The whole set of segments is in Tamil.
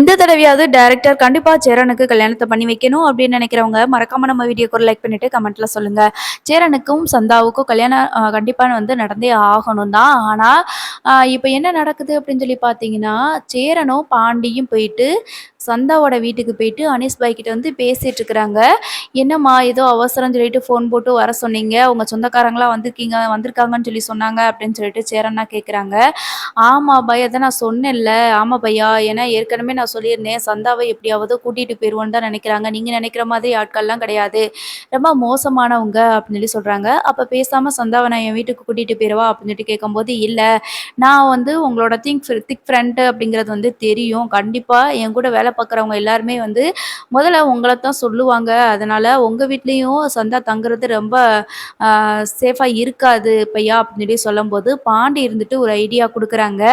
இந்த தடவையாவது டைரக்டர் கண்டிப்பா சேரனுக்கு கல்யாணத்த பண்ணி வைக்கணும் அப்படின்னு நினைக்கிறவங்க, மறக்காம நம்ம வீடியோக்கு ஒரு லைக் பண்ணிட்டு கமெண்ட்ல சொல்லுங்க. சேரனுக்கும் சந்தாவுக்கும் கல்யாணம் கண்டிப்பா வந்து நடந்தே ஆகணும் தான். ஆனா, இப்ப என்ன நடக்குது அப்படின்னு சொல்லி பார்த்தீங்கன்னா, சேரனும் பாண்டியும் போயிட்டு சந்தாவோட வீட்டுக்கு போயிட்டு அனீஸ் பாய் கிட்ட வந்து பேசிட்டு இருக்கிறாங்க. "என்னம்மா ஏதோ அவசரம்னு சொல்லிட்டு ஃபோன் போட்டு வர சொன்னீங்க. உங்க சொந்தக்காரங்கலாம் வந்திருக்காங்கன்னு சொல்லி சொன்னாங்க" அப்படின்னு சொல்லிட்டு சேரன்னா கேட்குறாங்க. "ஆமா பாய், அதான் நான் சொன்னேன்ல. ஆமா பையா, ஏன்னா ஏற்கனவே நான் சொல்லியிருந்தேன். சந்தாவ எப்படியாவது கூட்டிட்டு போயிருவோன்னு தான் நெனைக்கிறாங்க. நீங்க நெனைக்கிற மாதிரி ஆட்கள்லாம் கிடையாது. ரொம்ப மோசமானவங்க" அப்படின்னு சொல்லி சொல்றாங்க. "அப்ப பேசாம சந்தாவ நான் என் வீட்டுக்கு கூட்டிட்டு போயிறவா?" அப்படின்னு சொல்லிட்டு கேட்கும்போது, "இல்ல, நான் வந்து உங்களோட திக் ஃப்ரெண்ட் அப்படிங்கிறது வந்து தெரியும். கண்டிப்பா என் கூட வேலை பார்க்குறவங்க எல்லாருமே வந்து முதல்ல உங்கள தான் சொல்லுவாங்க. அதனால உங்க வீட்லயும் சந்தா தங்குறது ரொம்ப சேஃபா இருக்காது பையா" அப்படின்னு சொல்லி சொல்லும்போது, பாண்டி இருந்துட்டு ஒரு ஐடியா குடுக்குறாங்க.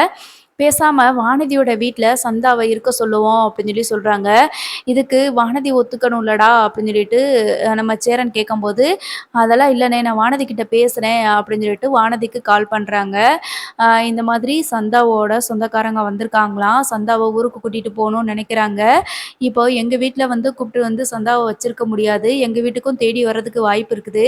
பேசாம வானதியோட வீட்ல சந்தாவ இருக்க சொல்லுவோம் அப்படின்னு சொல்லி சொல்றாங்க. இதுக்கு வானதி ஒத்துக்கணும்லடா அப்படின்னு சொல்லிட்டு நம்ம சேரன் கேட்கும்போது, அதெல்லாம் இல்லண்ணே, நான் வானதி கிட்ட பேசுறேன் அப்படின்னு சொல்லிட்டு வானதிக்கு கால் பண்றாங்க. இந்த மாதிரி சந்தாவோட சொந்தக்காரங்க வந்திருக்காங்களாம். சந்தாவ ஊருக்கு கூட்டிட்டு போணும்னு நெனைக்கிறாங்க. இப்போ எங்க வீட்ல வந்து கூப்ட்டு வந்து சந்தாவ வச்சிருக்க முடியாது. எங்க வீட்டுக்கும் தேடி வர்றதுக்கு வாய்ப்பு இருக்குது.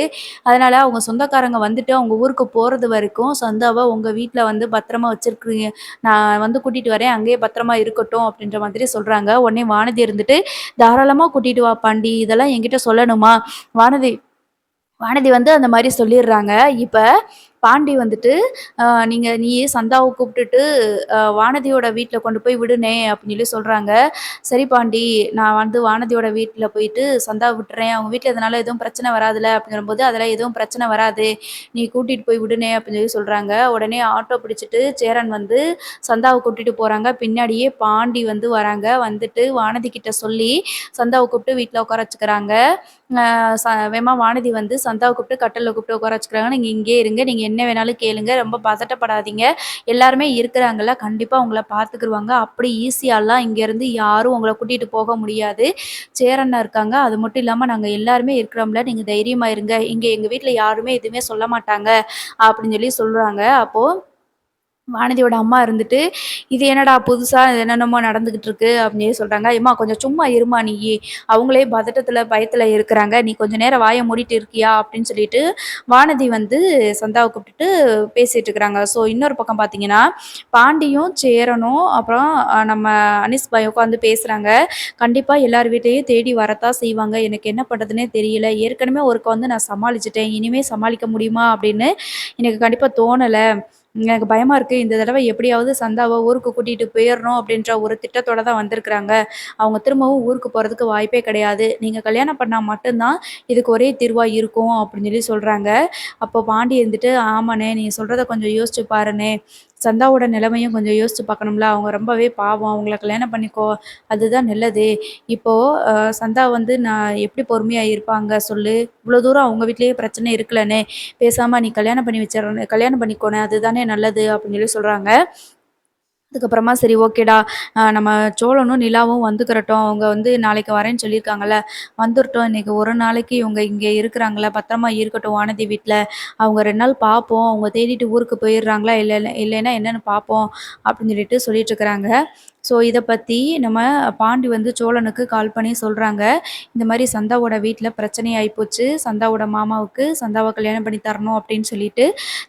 அதனால அவங்க சொந்தக்காரங்க வந்துட்டு அவங்க ஊருக்கு போறது வரைக்கும் சந்தாவ உங்க வீட்ல வந்து பத்திரமா வச்சிருக்கிறீங்க. நான் வந்து கூட்டிட்டு வரேன். அங்கேயே பத்திரமா இருக்கட்டும் அப்படின்ற மாதிரி சொல்றாங்க. உடனே வானதி இருந்துட்டு, "தாராளமா கூட்டிட்டு வா பாண்டி. இதெல்லாம் என்கிட்ட சொல்லணுமா?" வானதி வானதி வந்து அந்த மாரி சொல்லிர்றாங்க. இப்ப பாண்டி வந்துட்டு, நீ சந்தாவ கூப்ட்டுட்டு வானதியோட வீட்ல கொண்டு போய் விடுனே" அப்படின்னு சொல்லி சொல்றாங்க. "சரி பாண்டி, நான் வந்து வானதியோட வீட்ல போயிட்டு சந்தாவ விட்டுறேன். அவங்க வீட்ல இதனால எதுவும் பிரச்சனை வராதுல்ல" அப்படின்னு சொல்லும்போது, "அதெல்லாம் எதுவும் பிரச்சனை வராது. நீ கூட்டிட்டு போய் விடுனே" அப்படின்னு சொல்லி சொல்றாங்க. உடனே ஆட்டோ பிடிச்சுட்டு சேரன் வந்து சந்தாவ கூட்டிட்டு போறாங்க. பின்னாடியே பாண்டி வந்து வராங்க. வந்துட்டு வானதி கிட்ட சொல்லி சந்தாவ கூப்ட்டு வீட்ல உட்கார வச்சுக்கிறாங்க. அ ச வேகமா வானதி வந்து சந்தாவ கூப்ட்டு கட்டில்ல கூப்ட்டு உட்கார வச்சுக்கிறாங்க. "நீங்க இங்கேயே இருங்க. நீங்க என்ன வேணாலும் கேளுங்க. ரொம்ப பதட்டப்படாதீங்க. எல்லாருமே இருக்கிறாங்கல்ல. கண்டிப்பா உங்கள பார்த்துக்குருவாங்க. அப்படி ஈஸியாலாம் இங்கேருந்து யாரும் உங்கள கூட்டிட்டு போக முடியாது. சேரண்ணா இருக்காங்க. அது மட்டும் இல்லாம நாங்க எல்லாருமே இருக்கிறோம்ல. நீங்க தைரியமா இருங்க. இங்க எங்க வீட்ல யாருமே எதுவுமே சொல்ல மாட்டாங்க" அப்படின்னு சொல்லி சொல்றாங்க. அப்போ வானதியோட அம்மா இருந்துட்டு, "இது என்னடா புதுசா என்னென்னமோ நடந்துகிட்டு இருக்கு" அப்படின்னு சொல்றாங்க. "எம்மா கொஞ்சம் சும்மா இரும்மா நீயி. அவங்களே பதட்டத்துல, பயத்துல இருக்கிறாங்க. நீ கொஞ்ச நேரம் வாய மூடிட்டு இருக்கியா?" அப்படின்னு சொல்லிட்டு வானதி வந்து சந்தாவ கூப்பிட்டுட்டு பேசிட்டு இருக்கிறாங்க. ஸோ இன்னொரு பக்கம் பார்த்தீங்கன்னா, பாண்டியும், சேரனும் அப்புறம் நம்ம அனீஸ் பாய் உட்காந்து பேசுறாங்க. "கண்டிப்பா எல்லார் வீட்லயும் தேடி வரத்தான் செய்வாங்க. எனக்கு என்ன பண்றதுன்னே தெரியல. ஏற்கனவே ஒருக்கா வந்து நான் சமாளிச்சுட்டேன். இனிமே சமாளிக்க முடியுமா அப்படின்னு எனக்கு கண்டிப்பா தோணல. எனக்கு பயமா இருக்கு. இந்த தடவ எப்படியாவது சந்தாவ ஊருக்கு கூட்டிட்டு போயிறணும் அப்படின்ற ஒரு திட்டத்தோட தான் வந்திருக்கிறாங்க. அவங்க திரும்பவும் ஊருக்கு போறதுக்கு வாய்ப்பே கிடையாது. நீங்க கல்யாணம் பண்ணா மட்டும் தான் இதுக்கு ஒரே தீர்வா இருக்கும்" அப்படின்னு சொல்லி சொல்றாங்க. அப்போ பாண்டி இருந்துட்டு, "ஆமாண்ணே, நீங்க சொல்றத கொஞ்சம் யோசிச்சு பாருண்ணே. சந்தாவோட நிலைமையும் கொஞ்சம் யோசிச்சு பார்க்கணும்ல. அவங்க ரொம்பவே பாவம். அவங்கள கல்யாணம் பண்ணிக்கோ. அதுதான் நல்லது. இப்போ சந்தா வந்து நான் எப்படி பொறுமையா இருப்பாங்க சொல்லு? இவ்வளோ தூரம் அவங்க வீட்லயே பிரச்சனை இருக்குல்லண்ணே. பேசாம நீ கல்யாணம் பண்ணிக்கோண்ணே. அதுதானே நல்லது" அப்படின்னு சொல்லி சொல்றாங்க. அதுக்கப்புறமா சரி ஓகேடா, நம்ம சோழனும், நிலாவும் வந்துக்கிறட்டும். அவங்க வந்து நாளைக்கு வரேன்னு சொல்லியிருக்காங்கல்ல, வந்துரட்டும். இன்னைக்கு ஒரு நாளைக்கு இவங்க இங்கே இருக்கிறாங்கல்ல, பத்திரமா இருக்கட்டும் வானதி வீட்ல. அவங்க 2 நாள் பார்ப்போம். அவங்க தேடிட்டு ஊருக்கு போயிடுறாங்களா, இல்லைன்னா என்னன்னு பார்ப்போம் அப்படின்னு சொல்லிட்டுருக்காங்க. ஸோ இத பத்தி நம்ம பாண்டி வந்து சோழனுக்கு கால் பண்ணி சொல்றாங்க. இந்த மாரி சந்தாவோட வீட்ல பிரச்சனை ஆயிப்போச்சு. சந்தாவோட மாமாவுக்கு சந்தாவ கல்யாணம் பண்ணி தரணும் அப்படின்னு சொல்லிட்டு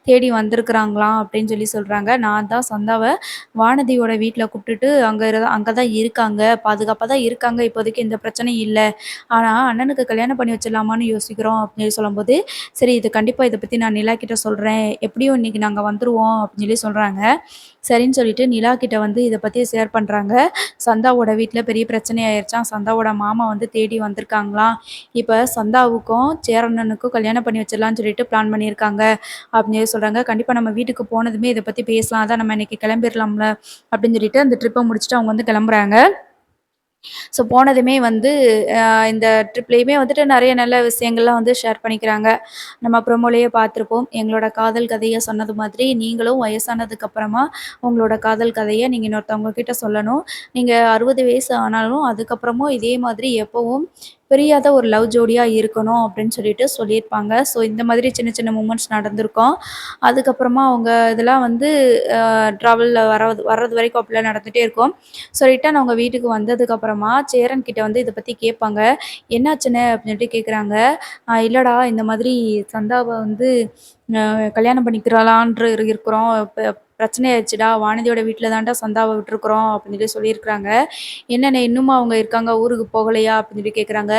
தேடி வந்திருக்கிறாங்களாம் அப்படின்னு சொல்றாங்க. நான் தான் சந்தாவ வானதியோட வீட்ல கூப்ட்டுட்டு அங்க தான் இருக்காங்க. பாதுகாப்பா தான் இருக்காங்க. இப்போதைக்கு எந்த பிரச்சனையும் இல்ல. ஆனா அண்ணனுக்கு கல்யாணம் பண்ணி வச்சிடலாமான்னு யோசிக்கிறோம் அப்படின்னு சொல்லும்போது, சரி இது கண்டிப்பா இத பத்தி நான் நிலா கிட்ட சொல்றேன். எப்படியும் இன்னைக்கு நாங்க வந்துருவோம் அப்படின்னு சொல்றாங்க. சரின்னு சொல்லிட்டு நிலா கிட்ட வந்து இத பத்தி ஷேர் பண்றாங்க. சந்தாவோட வீட்ல பெரிய பிரச்சனை ஆயிருச்சாம். சந்தாவோட மாமா வந்து தேடி வந்திருக்காங்களாம். இப்ப சந்தாவுக்கும் சேரண்ணனுக்கும் கல்யாணம் பண்ணி வச்சிடலான்னு சொல்லிட்டு பிளான் பண்ணியிருக்காங்க அப்படின்னு சொல்றாங்க. கண்டிப்பா நம்ம வீட்டுக்கு போனதுமே இத பத்தி பேசலாம். அதான் நம்ம இன்னைக்கு கிளம்பிரலாம்ல அப்படின்னு சொல்லிட்டு அந்த ட்ரிப்ப முடிச்சுட்டு அவங்க வந்து கிளம்புறாங்க. ஸோ போனதுமே வந்து இந்த ட்ரிப்லேயுமே வந்துட்டு நெறைய நல்ல விஷயங்கள்லாம் வந்து ஷேர் பண்ணிக்கிறாங்க. நம்ம ப்ரோமோலயே பார்த்துருப்போம். எங்களோட காதல் கதைய சொன்னது மாதிரி, நீங்களும் வயசானதுக்கு அப்புறமா உங்களோட காதல் கதைய நீங்க இன்னொருத்தவங்க கிட்ட சொல்லணும். நீங்க 60 வயசு ஆனாலும் அதுக்கப்புறமும் இதே மாதிரி எப்பவும் பிரியாத ஒரு லவ் ஜோடியா இருக்கணும் அப்படின்னு சொல்லிட்டு சொல்லியிருப்பாங்க. ஸோ இந்த மாதிரி சின்ன சின்ன மூமெண்ட்ஸ் நடந்திருக்கும். அதுக்கப்புறமா அவங்க இதெல்லாம் வந்து ட்ராவல்ல வர்றது வரைக்கும் அப்படிலாம் நடந்துகிட்டே இருக்கும். ஸோ ரிட்டர்ன் அவங்க வீட்டுக்கு வந்ததுக்கப்புறமா சேரன் கிட்ட வந்து இத பத்தி கேட்பாங்க. "என்னாச்சுண்ணே?" அப்படின்னு சொல்லிட்டு கேட்குறாங்க. இல்லடா இந்த மாதிரி சந்தாவ வந்து அ கல்யாணம் பண்ணிக்கிறலான்ட்டு இருக்கிறோம். பிரச்சனை ஆயிடுச்சுடா. வானதியோட வீட்ல தான்டா சந்தாவ விட்டுருக்குறோம்." அப்படின்னு சொல்லி சொல்லியிருக்கிறாங்க. "என்னண்ணே இன்னுமா அவங்க இருக்காங்க? ஊருக்கு போகலையா?" அப்படின்னு சொல்லி கேட்குறாங்க.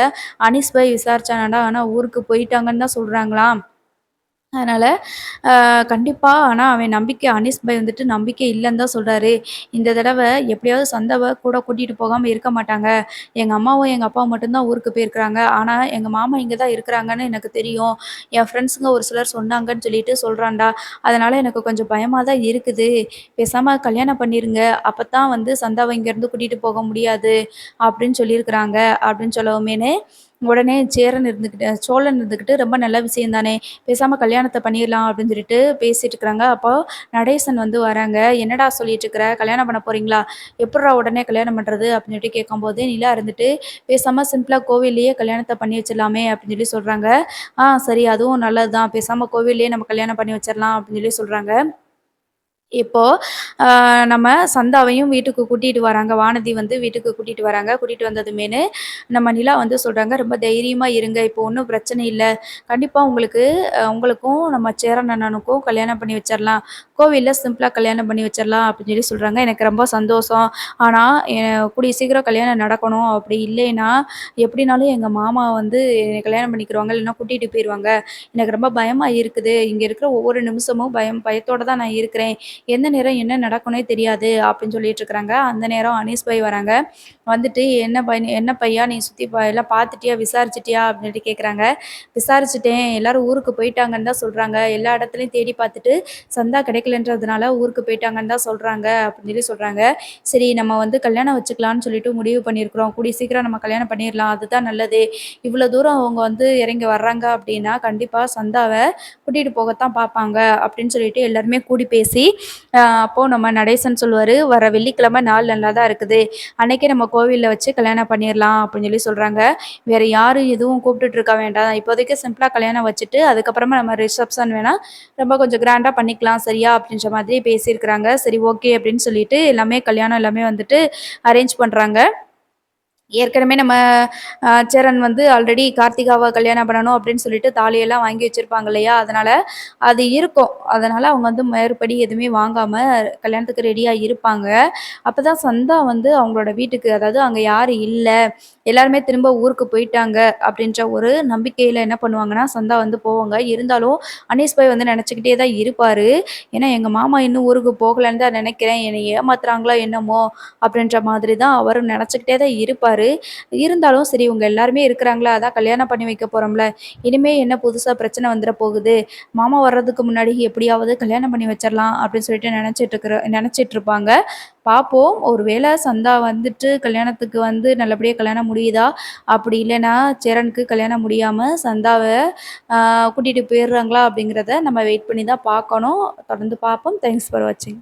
"அனீஸ் பாய் விசாரிச்சானாடா, ஆனா ஊருக்கு போயிட்டாங்கன்னு தான் சொல்றாங்களாம்." அதனால, கண்டிப்பா ஆனா அவன் நம்பிக்கை அனீஸ் பாய் வந்துட்டு நம்பிக்கை இல்லன்னு தான் சொல்றாரு. இந்த தடவ எப்படியாவது சந்தாவ கூட கூட்டிட்டு போகாம இருக்க மாட்டாங்க. எங்க அம்மாவும், எங்க அப்பாவும் மட்டும் தான் ஊருக்கு போயிருக்கிறாங்க. ஆனா, எங்க மாமா இங்க தான் இருக்கிறாங்கன்னு எனக்கு தெரியும். என் ஃப்ரெண்ட்ஸுங்க ஒரு சிலர் சொன்னாங்கன்னு சொல்லிட்டு சொல்றான்டா. அதனால எனக்கு கொஞ்சம் பயமா தான் இருக்குது. பேசாம கல்யாணம் பண்ணிருங்க. அப்பத்தான் வந்து சந்தாவ இங்கேருந்து கூட்டிட்டு போக முடியாது." அப்படின்னு சொல்லியிருக்கிறாங்க. அப்படின்னு சொல்லவுமேனு, உடனே சோழன் இருந்துக்கிட்டு, "ரொம்ப நல்ல விஷயம் தானே! பேசாம கல்யாணத்த பண்ணிர்லாம்." அப்படின்னு சொல்லிட்டு பேசிட்டு இருக்கிறாங்க. அப்போ நடேசன் வந்து வராங்க. "என்னடா சொல்லிட்டு இருக்கிற? கல்யாணம் பண்ண போறீங்களா? எப்புட்றா உடனே கல்யாணம் பண்றது?" அப்படின்னு சொல்லிட்டு கேட்கும்போது, நிலா இருந்துட்டு, "பேசாம சிம்பிளா கோவில்லயே கல்யாணத்த பண்ணி வச்சிடலாமே." அப்படின்னு சொல்லி சொல்றாங்க. சரி அதுவும் நல்லது தான். பேசாம கோவில்லயே நம்ம கல்யாணம் பண்ணி வச்சிரலாம்." அப்படின்னு சொல்லி சொல்றாங்க. இப்போ அ நம்ம சந்தாவையும் வீட்டுக்கு கூட்டிட்டு வராங்க. வானதி வந்து வீட்டுக்கு கூட்டிட்டு வராங்க. கூட்டிட்டு வந்ததுமேனு நம்ம நிலா வந்து சொல்றாங்க, "ரொம்ப தைரியமா இருங்க. இப்போ ஒண்ணும் பிரச்சனை இல்ல. கண்டிப்பா உங்களுக்கு உங்களுக்கும் நம்ம சேரன் அண்ணனுக்கும் கல்யாணம் பண்ணி வச்சிரலாம். கோவில்ல சிம்பிளா கல்யாணம் பண்ணி வச்சிரலாம்." அப்படின்னு சொல்லி சொல்றாங்க. எனக்கு ரொம்ப சந்தோஷம். ஆனா, கூடிய சீக்கிரம் கல்யாணம் நடக்கணும். அப்படி இல்லைன்னா, எப்படினாலும் எங்க மாமா வந்து என்னைய கல்யாணம் பண்ணிக்கிருவாங்க. இல்லைன்னா கூட்டிட்டு போயிருவாங்க. எனக்கு ரொம்ப பயமா இருக்குது. இங்க இருக்கிற ஒவ்வொரு நிமிஷமும் பயத்தோட தான் நான் இருக்கிறேன். எந்த நேரம் என்ன நடக்கும்னே தெரியாது அப்படின்னு சொல்லிட்டு இருக்கிறாங்க. அந்த நேரம் அனீஸ் பாய் வராங்க. வந்துட்டு என்ன பையா நீ சுத்தி எல்லாம் பார்த்துட்டியா? விசாரிச்சுட்டியா? அப்படின்னு சொல்லிட்டு கேட்குறாங்க. விசாரிச்சுட்டேன். எல்லாரும் ஊருக்கு போயிட்டாங்கன்னு தான் சொல்றாங்க. எல்லா இடத்துலயும் தேடி பார்த்துட்டு சந்தா கிடைக்கலன்றதுனால ஊருக்கு போயிட்டாங்கன்னு தான் சொல்றாங்க அப்படின்னு சொல்லி சொல்றாங்க. சரி நம்ம வந்து கல்யாணம் வச்சுக்கலான்னு சொல்லிட்டு முடிவு பண்ணியிருக்கிறோம். கூடிய சீக்கிரம் நம்ம கல்யாணம் பண்ணிடலாம். அதுதான் நல்லது. இவ்வளோ தூரம் அவங்க வந்து இறங்கி வர்றாங்க அப்படின்னா, கண்டிப்பா சந்தாவ கூட்டிட்டு போகத்தான் பார்ப்பாங்க அப்படின்னு சொல்லிட்டு எல்லாருமே கூடி பேசி அப்போ நம்ம நடேசன் சொல்லுவாரு, "வர வெள்ளிக்கிழமை நாள் நல்லா தான் இருக்குது. அன்னைக்கே நம்ம கோவில்ல வச்சு கல்யாணம் பண்ணிறலாம்." அப்படின்னு சொல்லி சொல்றாங்க. வேற யாரும் எதுவும் கூப்பிட்டுட்டு இருக்க வேண்டாம். இப்போதைக்கு சிம்பிளா கல்யாணம் வச்சுட்டு, அதுக்கப்புறமா நம்ம ரிசப்ஷன் வேணா ரொம்ப கொஞ்சம் கிராண்டா பண்ணிக்கலாம். சரியா? அப்படின்ற மாதிரி பேசியிருக்கிறாங்க. சரி ஓகே அப்படின்னு சொல்லிட்டு எல்லாமே கல்யாணம் எல்லாமே வந்துட்டு அரேஞ்ச் பண்றாங்க. ஏற்கனவே நம்ம சேரன் வந்து ஆல்ரெடி கார்த்திகாவ கல்யாணம் பண்ணணும் அப்படின்னு சொல்லிட்டு தாலியெல்லாம் வாங்கி வச்சிருப்பாங்க இல்லையா? அதனால அது இருக்கும். அதனால அவங்க வந்து மேற்படி எதுவுமே வாங்காம கல்யாணத்துக்கு ரெடியா இருப்பாங்க. அப்பதான் சந்தா வந்து அவங்களோட வீட்டுக்கு அதாவது அங்க யாரும் இல்ல. எல்லாருமே திரும்ப ஊருக்கு போயிட்டாங்க அப்படின்ற ஒரு நம்பிக்கையில என்ன பண்ணுவாங்கன்னா, சந்தா வந்து போவாங்க. இருந்தாலும் அனீஸ் பாய் வந்து நெனச்சுக்கிட்டே தான் இருப்பாரு. ஏன்னா, எங்க மாமா இன்னும் ஊருக்கு போகலன்னு தான் நெனைக்கிறேன். என்னை ஏமாத்துறாங்களோ என்னமோ! அப்படின்ற மாதிரி தான் அவரும் நெனச்சுக்கிட்டே தான் இருப்பாரு. இருந்தாலும் சரி இவங்க எல்லாருமே இருக்கிறாங்களா, அதான் கல்யாணம் பண்ணி வைக்க போறோம்ல. இனிமே என்ன புதுசா பிரச்சனை வந்துற போகுது. மாமா வர்றதுக்கு முன்னாடி எப்படியாவது கல்யாணம் பண்ணி வச்சிரலாம் அப்படின்னு சொல்லிட்டு நெனச்சிட்டு இருப்பாங்க. பார்ப்போம். ஒரு வேள சந்தா வந்துட்டு கல்யாணத்துக்கு வந்து நல்லபடியா கல்யாணம் முடியுதா? அப்படி இல்லன்னா சேரனுக்கு கல்யாணம் முடியாம சந்தாவ அ கூட்டிட்டு போயிர்றாங்களா? அப்படிங்கிறத நம்ம வெயிட் பண்ணி தான் பார்க்கணும். தொடர்ந்து பார்ப்போம். தேங்க்ஸ் ஃபார் வாட்சிங்.